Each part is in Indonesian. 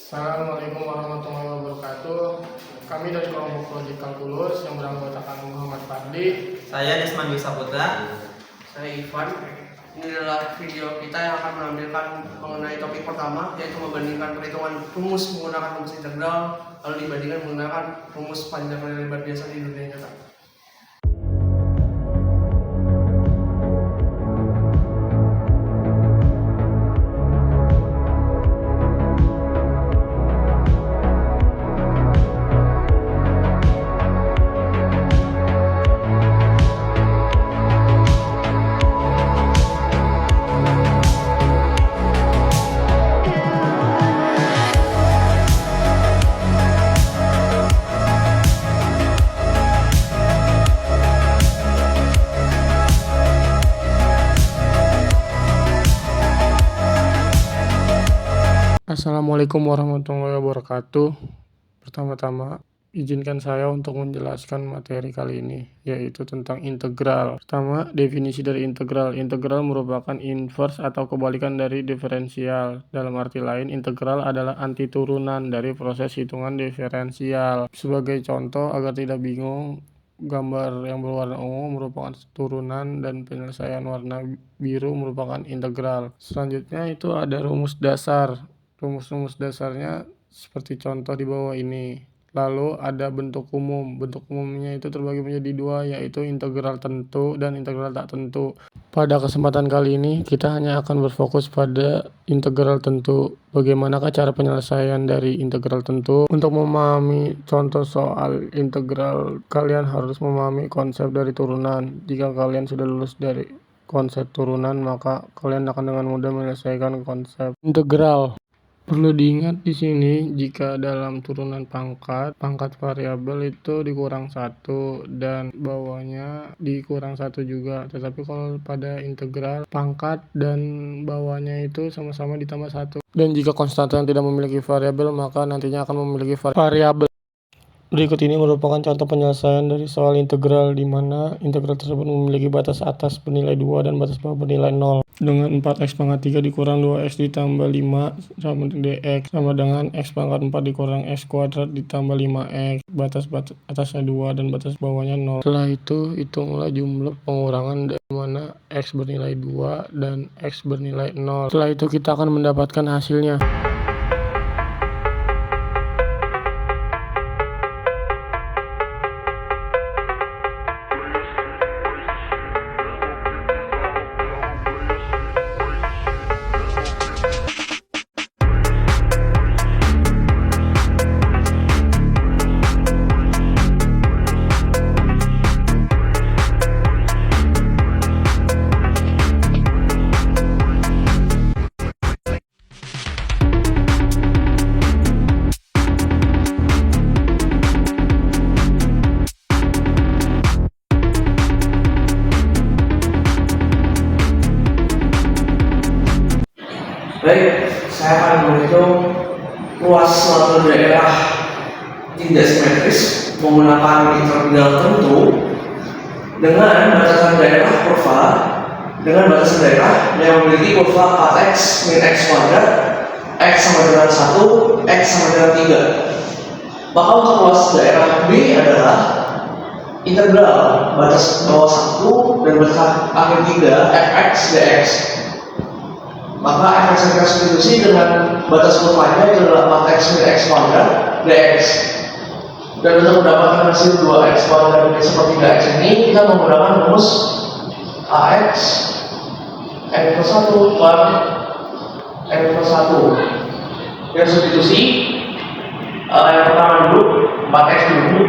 Assalamualaikum warahmatullahi wabarakatuh. Kami dari kelompok Logik Kalkulus yang beranggotakan Muhammad Fardi. Saya Desmond Saputra. Saya Ivan. Ini adalah video kita yang akan menampilkan mengenai topik pertama, yaitu membandingkan perhitungan rumus menggunakan rumus integral lalu dibandingkan menggunakan rumus panjang dan lebar biasa di dunia nyata. Assalamualaikum warahmatullahi wabarakatuh. Pertama-tama, izinkan saya untuk menjelaskan materi kali ini, yaitu tentang integral. Pertama, definisi dari integral. Integral merupakan inverse atau kebalikan dari diferensial. Dalam arti lain, integral adalah antiturunan dari proses hitungan diferensial. Sebagai contoh, agar tidak bingung, gambar yang berwarna ungu merupakan turunan dan penyelesaian warna biru merupakan integral. Selanjutnya itu ada rumus dasar. Rumus-rumus dasarnya seperti contoh di bawah ini. Lalu ada bentuk umum. Bentuk umumnya itu terbagi menjadi dua, yaitu integral tentu dan integral tak tentu. Pada kesempatan kali ini kita hanya akan berfokus pada integral tentu. Bagaimanakah cara penyelesaian dari integral tentu? Untuk memahami contoh soal integral, kalian harus memahami konsep dari turunan. Jika kalian sudah lulus dari konsep turunan, maka kalian akan dengan mudah menyelesaikan konsep integral. Perlu diingat di sini, jika dalam turunan pangkat variabel itu dikurang 1 dan bawahnya dikurang 1 juga. Tetapi kalau pada integral, pangkat dan bawahnya itu sama-sama ditambah 1. Dan jika konstanta yang tidak memiliki variabel, maka nantinya akan memiliki variabel. Berikut ini merupakan contoh penyelesaian dari soal integral, di mana integral tersebut memiliki batas atas bernilai 2 dan batas bawah bernilai 0. Dengan 4x pangkat 3 dikurang 2x ditambah 5 sama dx sama dengan x pangkat 4 dikurang x kuadrat ditambah 5x. Batas atasnya 2 dan batas bawahnya 0. Setelah itu, hitunglah jumlah pengurangan dari mana x bernilai 2 dan x bernilai 0. Setelah itu kita akan mendapatkan hasilnya. Baik, saya akan menghitung luas suatu daerah tidak simetris menggunakan integral tentu dengan batasan daerah kurva batasan daerah yang memiliki kurva 4x min x kuadrat, x sama dengan 1, x sama dengan 3. Maka untuk luas daerah B adalah integral batas bawah 1 dan batas akhir 3 fx dx. Maka fx yang kita substitusi dengan batas kurvanya itu adalah 4x min x kuadrat dx. Dan untuk mendapatkan hasil 2x kuadrat seperti 3x ini, kita menggunakan rumus ax n plus 1 per n plus 1. Yang substitusi yang pertama dulu 4x dulu,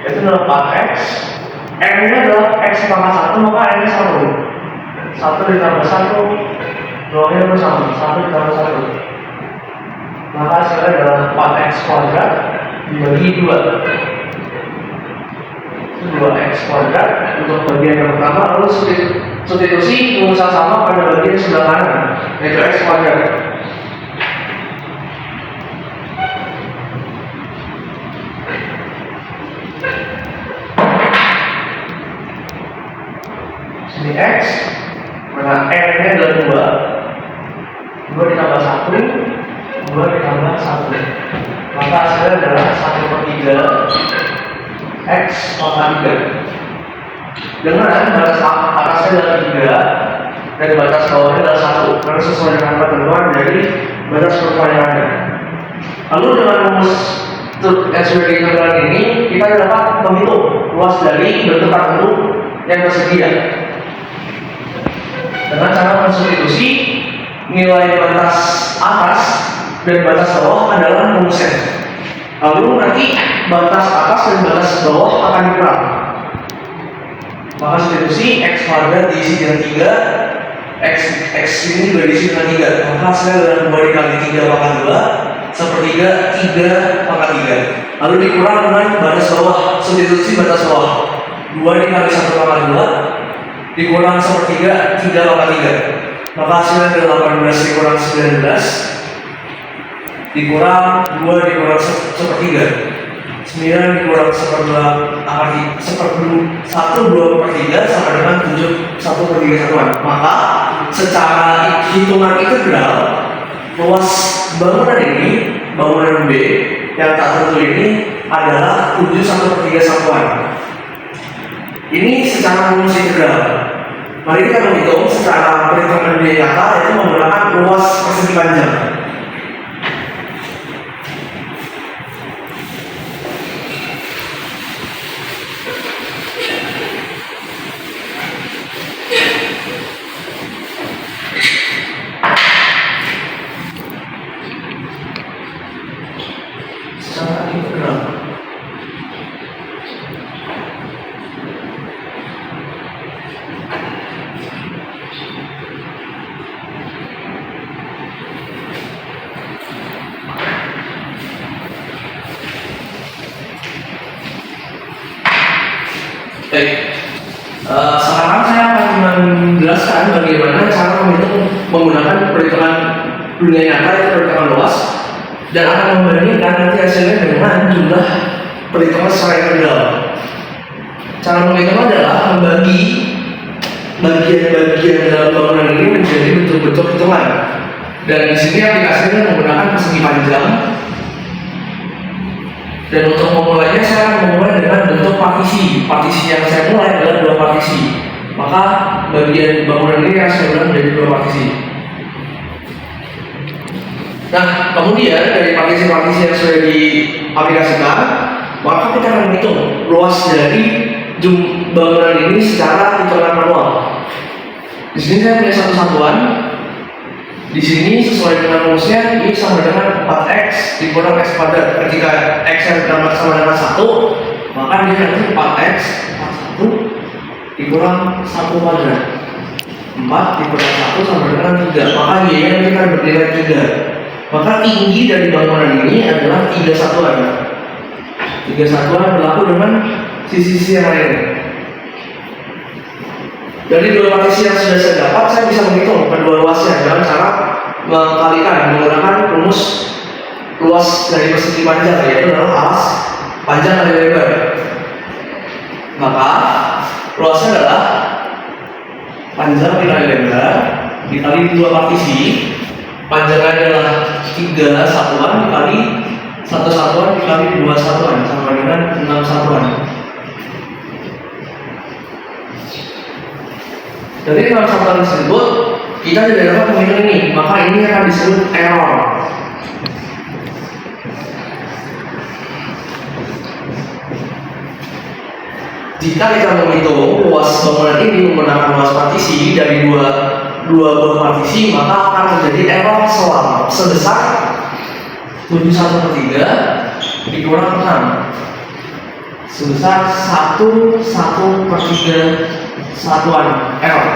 itu adalah 4x. n nya adalah x pangkat 1, maka n nya 1 ditambah 1 2-nya bersama, 1 ditambah 1. Maka hasilnya adalah 4x kuadrat dibagi 2. 2x kuadrat untuk bagian yang pertama, lalu substitusi rumus yang sama pada bagian sebelah kanan, yaitu x kuadrat. Sini x, mana n nya adalah 2 ditambah 1, 2 ditambah ditambah 1. Maka hasilnya adalah 1/3 X pangkat 3. Dengan batas atasnya adalah 3 dan batas bawahnya adalah 1, karena sesuai dengan ketentuan dari batas perpanjangannya. Lalu dengan rumus SWD integral ini kita dapat menghitung luas dari bentuk tertentu yang tersedia dengan cara mensubstitusi nilai batas atas dan batas bawah adalah rumusnya. Lalu nanti batas atas dan batas bawah akan dikurang. Maka substitusi X kuadrat diisi dengan 3, X ini juga diisi dengan 3. Maka hasilnya adalah 2 dikali 3 pangkat 2 sepertiga 3 pangkat 3. Lalu dikurang dengan batas bawah, substitusi batas bawah 2 dikali 1 pangkat 2 dikurang sepertiga 3 pangkat 3. Maka hasilnya adalah 18 dikurang 19 dikurang 2 dikurang sepertiga 9 dikurang 1/2 sama dengan 7 1/3 satuan. Maka secara hitungan integral luas bangunan ini, bangunan B yang tak tentu ini adalah 7 1/3 satuan. Ini secara rumus integral. Mari kita menghitung secara perhitungan biaya nyata, yaitu menggunakan luas persegi panjang. Secara integral. Baik, sekarang saya akan menjelaskan bagaimana cara menggunakan perhitungan dunia nyata, itu perhitungan luas, dan akan membandingkan nanti hasilnya dengan jumlah perhitungan secara integral. Cara menghitung adalah membagi bagian-bagian dalam bangunan ini menjadi bentuk-bentuk hitungan. Dan di sini aplikasinya menggunakan persegi panjang. Dan untuk memulainya saya akan memulai dengan bentuk partisi. Partisi yang saya mulai adalah 2 partisi. Maka bagian bangunan ini yang saya ulang menjadi 2 partisi. Nah, kemudian dari partisi-partisi yang sudah diaplikasikan, maka kita akan menghitung luas dari bangunan ini secara hitungan manual. Di sini saya punya satu satuan. Di sini sesuai dengan rumusnya ini sama dengan 4x dikurang x kuadrat. Ketika x yang ditambah sama dengan 1, maka dia nanti 4x 41 dikurang 1 kuadrat. 4 dikurang 1 sama dengan 3. Maka y nanti akan bernilai 3. Maka tinggi dari bangunan ini adalah 3 satuan. 3 satuan berlaku dengan sisi-sisi yang lain. Dari 2 partisi yang sudah saya dapat, saya bisa menghitung kedua luasnya dengan cara mengkalikan menggunakan rumus luas dari persegi panjang, yaitu adalah alas panjang kali lebar. Maka luasnya adalah panjang kali lebar dikali 2 partisi. Panjangnya adalah 3 satuan dikali 1 satuan dikali 2 satuan sama dengan 6 satuan. Dari 6 satuan tersebut kita tidak dapat menghitung ini, maka ini akan disebut error. Jika kita menghitung luas bangunan ini menggunakan luas partisi dari dua buah partisi, maka akan terjadi error sebesar 7 1/3 dikurang 6 sebesar 1 1/3 satuan error.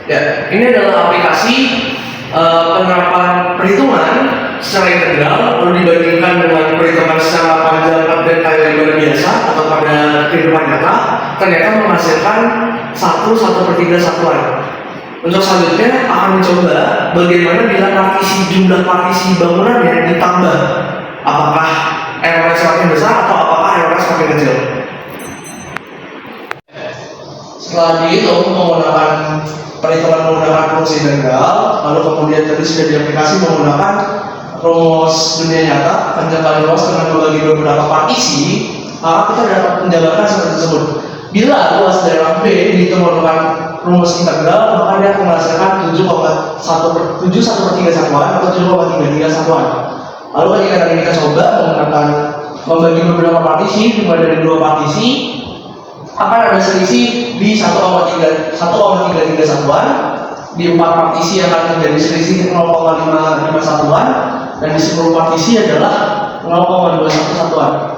Ya, ini adalah aplikasi penerapan perhitungan secara integral lalu dibandingkan dengan perhitungan secara panjang dan kali lebar biasa atau pada kehidupan nyata, ternyata menghasilkan 1 1/3 satuan. Untuk selanjutnya akan mencoba bagaimana bila jumlah partisi bangunan yang ditambah, apakah errornya semakin besar atau apakah errornya semakin kecil. Setelah dihitung perhitungan menggunakan rumus integral, lalu kemudian tadi sudah diaplikasi menggunakan rumus dunia nyata, panjang kali luas dengan membagi beberapa partisi, maka kita dapat menjabarkan seperti tersebut. Bila luas daerah B dihitung menggunakan rumus integral, maka dia akan menghasilkan 7,1/3 satuan atau 7,33 satuan. Lalu ketika tadi kita coba menggunakan membagi beberapa partisi, dimulai dari 2 partisi, akan ada selisih di 1,33 satuan. Di 4 partisi akan terjadi selisih 0,55 satuan, dan di 10 partisi adalah 0,21 satuan.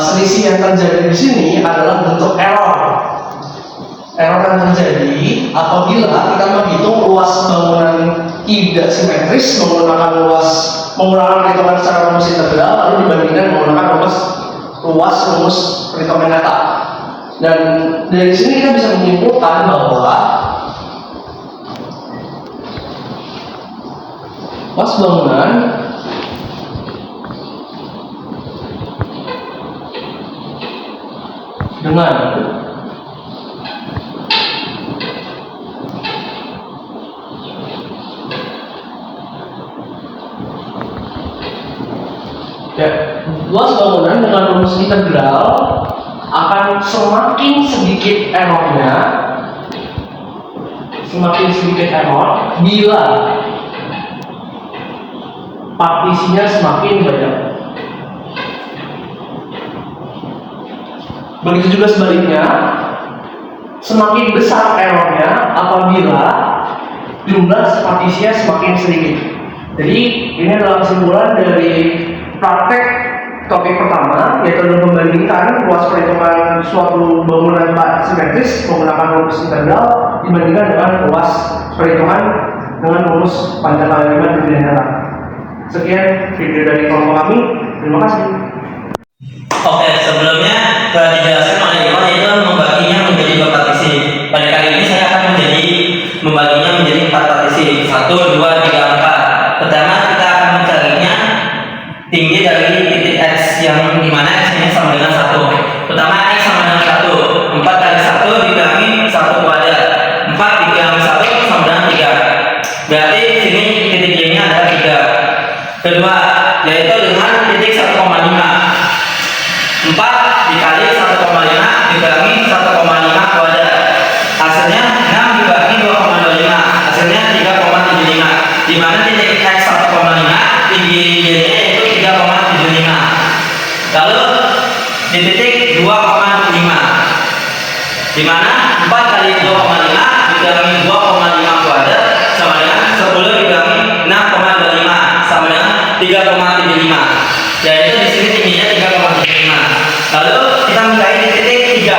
Selisih yang terjadi di sini adalah bentuk error. Error yang terjadi apabila kita menghitung luas bangunan tidak simetris menggunakan perhitungan secara rumus integral, lalu dibandingkan menggunakan rumus perhitungan nyata. Dan dari sini kita bisa menyimpulkan bahwa luas bangunan dengan luas bangunan dengan rumus integral akan semakin sedikit error bila partisinya semakin banyak. Begitu juga sebaliknya, semakin besar errornya apabila jumlah partisinya semakin sedikit. Jadi ini adalah kesimpulan dari praktek topik pertama, yaitu membandingkan luas perhitungan suatu bangunan simetris menggunakan rumus integral dibandingkan dengan luas perhitungan dengan rumus panjang kali 5 dunia nyata. Sekian video dari kelompok kami. Terima kasih. Oke, sebelumnya telah dijelaskan oleh Iwan yaitu membaginya menjadi 2 partisi. Pada kali ini saya akan membaginya menjadi 4 partisi. 1, 2, 3, 4. Pertama kita akan mencarinya tinggi dari titik X yang dimana X ini sama dengan 1. Pertama X sama dengan 1. 4 kali 1 dikurangi 1 kuadrat. 4 dikurangi 1 sama dengan 3. Berarti sini titik Y nya adalah 3. Kedua yaitu dengan titik 1,5. 4 dikali 1,5 dikurangi 1,5 kuadrat. Hasilnya 6 dikurangi 2,25. Hasilnya 3,75. Di mana titik X 1,5, tinggi Y-nya yaitu 3,75. Lalu di titik 2,5. Di mana 4 kali 2,5 dikurangi 2,5 kuadrat sama dengan 10 dikurangi 6,25 sama dengan 3,75. Yaitu di sini tingginya 3,75. Lalu kita mencari di titik 3.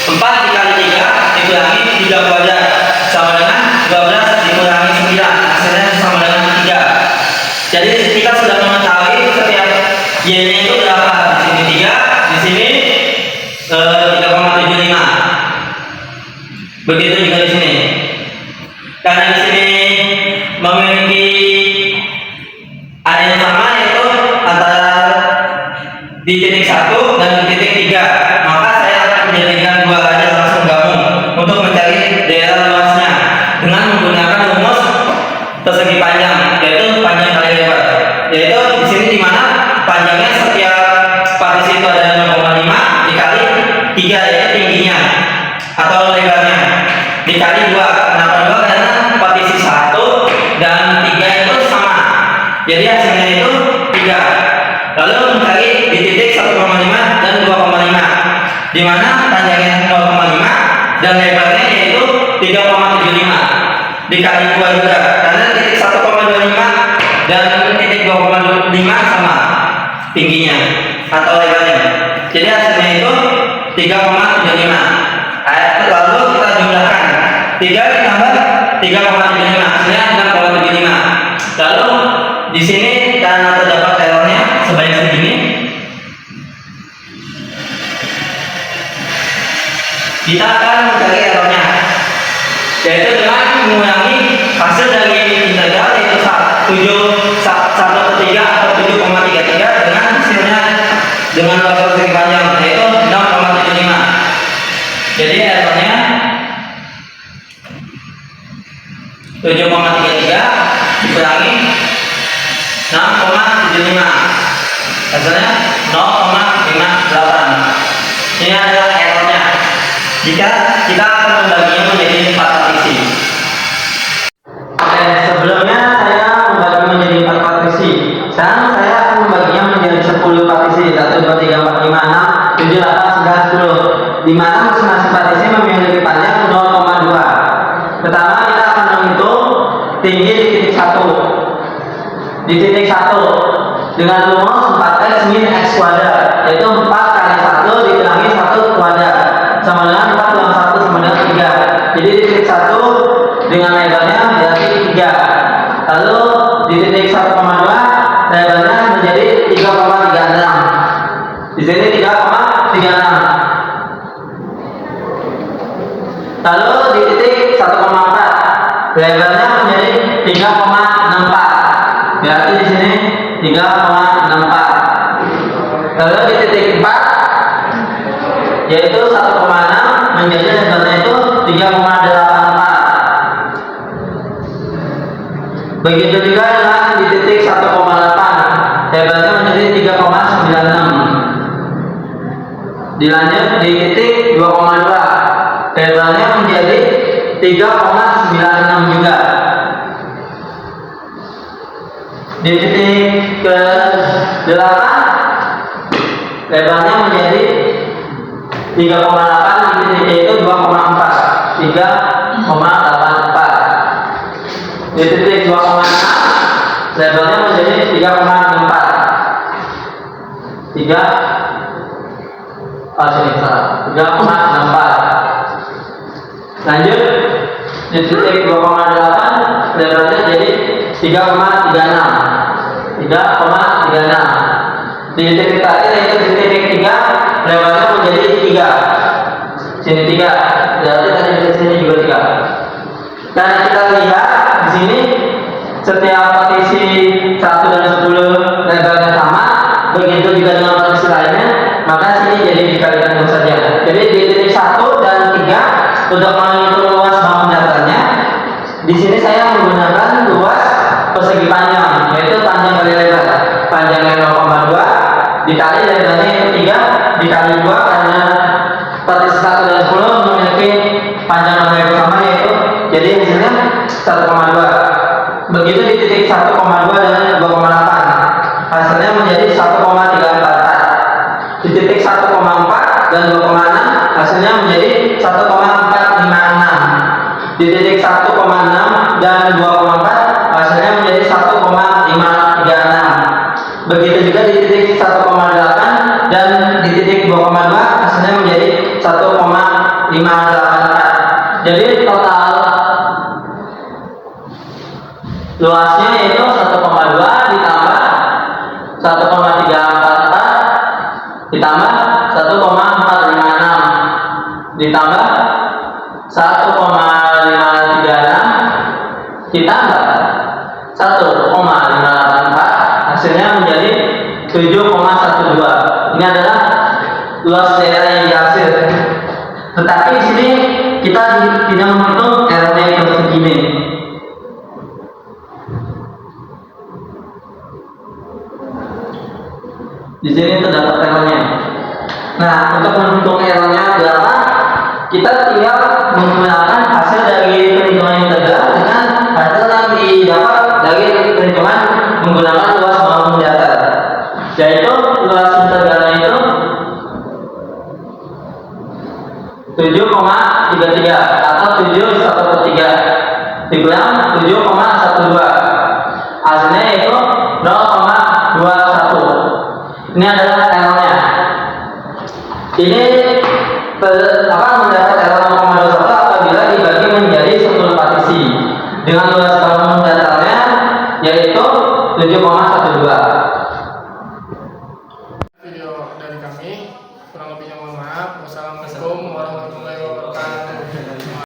4 dikali 3 dikurangi 3 kuadrat sama dengan 12 dikurangi 9. Hasilnya sama dengan 3. Jadi kita sudah mengetahui setiap Y-nya itu berapa. Di sini 3, di sini 3,75. Begitu juga di sini. Karena di sini memiliki ada yang sama yaitu antara di titik 1 dan di titik 3, maka saya akan menjadikan 2 saja langsung gabung untuk mencari daerah luasnya dengan menggunakan rumus persegi panjang, yaitu panjang kali lebar. Yaitu di sini dimana panjangnya setiap partisi itu adalah 0,5 dikali 3 yaitu tingginya atau lebarnya dikali 2. Kenapa 2? Karena partisi 1 dan 3 itu sama. Jadi hasilnya itu 3. Lalu mencari di titik 1,5 dan 2,5, di mana panjangnya 0,5 dan lebarnya yaitu 3,75 dikali 2 juga. Karena titik 1,25 dan titik 2,5 sama tingginya atau lebarnya. Jadi hasilnya itu 3,75. Lalu kita jumlahkan 3 ditambah 3,75 hasilnya 6,75. Lalu di sini karena terdapat errornya sebanyak segini, kita akan mencari errornya, yaitu dengan mengurangi hasil dari integral yaitu 1/3 atau 7,33 dengan hasilnya dengan luas persegi panjang yaitu 6,75. Jadi errornya 7,33 dikurangi 6,75, hasilnya 0,58. Ini adalah errornya jika kita akan membaginya menjadi 4 partisi. Oke, sebelumnya saya membagi menjadi 4 partisi. Sekarang saya akan membaginya menjadi 10 partisi. 1, 2, 3, 4, 5, 6, 7, 8, 9, 10. Di mana masing-masing partisi memiliki panjang 0,2. Pertama kita akan menghitung tinggi di titik 1. Di titik 1 dengan rumus 4x min x kuadrat, yaitu 4 kali 1 dikurangi 1 kuadrat sama dengan 4 kurang 1 sama dengan 3. Jadi di titik 1 dengan lebarnya berarti 3. Lalu di titik 1,2 lebarnya menjadi 3,36. Di sini 3,36. Lalu di titik 1,4 lebarnya menjadi 3,64. Berarti di sini 3,64. Lalu di titik 4 yaitu 1,6 menjadi lebarnya itu 3,84. Begitu juga dengan di titik 1,8 lebarnya menjadi 3,96. Dilanjut di titik 2,2 lebarnya menjadi 3,96 juga. Di titik ke-8 lebarnya menjadi 3,8, di titik itu 2,4, 3,84. Di titik 2,6 lebarnya menjadi 3,64, 3,64. Lanjut di titik 2,8 lebarnya jadi 3,36. Di titik terakhir yaitu di titik 3 lebarnya menjadi 3. Sini 3. Berarti tadi di sini juga 3. Dan kita lihat di sini setiap partisi 1 dan 10 lebarnya sama, begitu juga dengan partisi lainnya, maka sini jadi dikalikan 2 saja. Jadi di titik 1 dan 3 untuk menghitung luas bangun dasarnya, di sini saya menggunakan luas persegi panjang, yaitu panjang kali lebar. Panjangnya 0,2 dikali lebarnya itu 3 dikali 2, karena partisi 1 dan 10 memiliki panjang yang hampir sama, yaitu jadi hasilnya 1,2. Begitu di titik 1,2 dan 2,8 hasilnya menjadi 1,344. Di titik 1,4 dan 2,6 hasilnya menjadi 1,456. Di titik 1,6 dan 2,4 hasilnya menjadi 1,536. Begitu juga di titik 1,8 dan di titik 2,2 hasilnya menjadi 1,584. Jadi total luasnya yaitu 1,2 ditambah 1,344 ditambah 1,456 ditambah 1,536 ditambah 1,584, hasilnya menjadi 7,12. Ini adalah luas daerah yang dihasil. Tetapi di sini kita tidak menghitung errornya yang segini. Di sini terdapat errornya. Nah, untuk menghitung errornya berapa, kita tinggal menggunakan hasil dari perhitungan integral dengan hasil yang didapat dari perhitungan menggunakan luas bangun dasar, yaitu luas integralnya itu 7,33 atau 7/1/3 dikurang 7,12, hasilnya yaitu 0,21. Ini adalah errornya. Ini mendapat error 0,21 apabila dibagi menjadi 10 partisi dengan luas bangun dasarnya yaitu 7,12.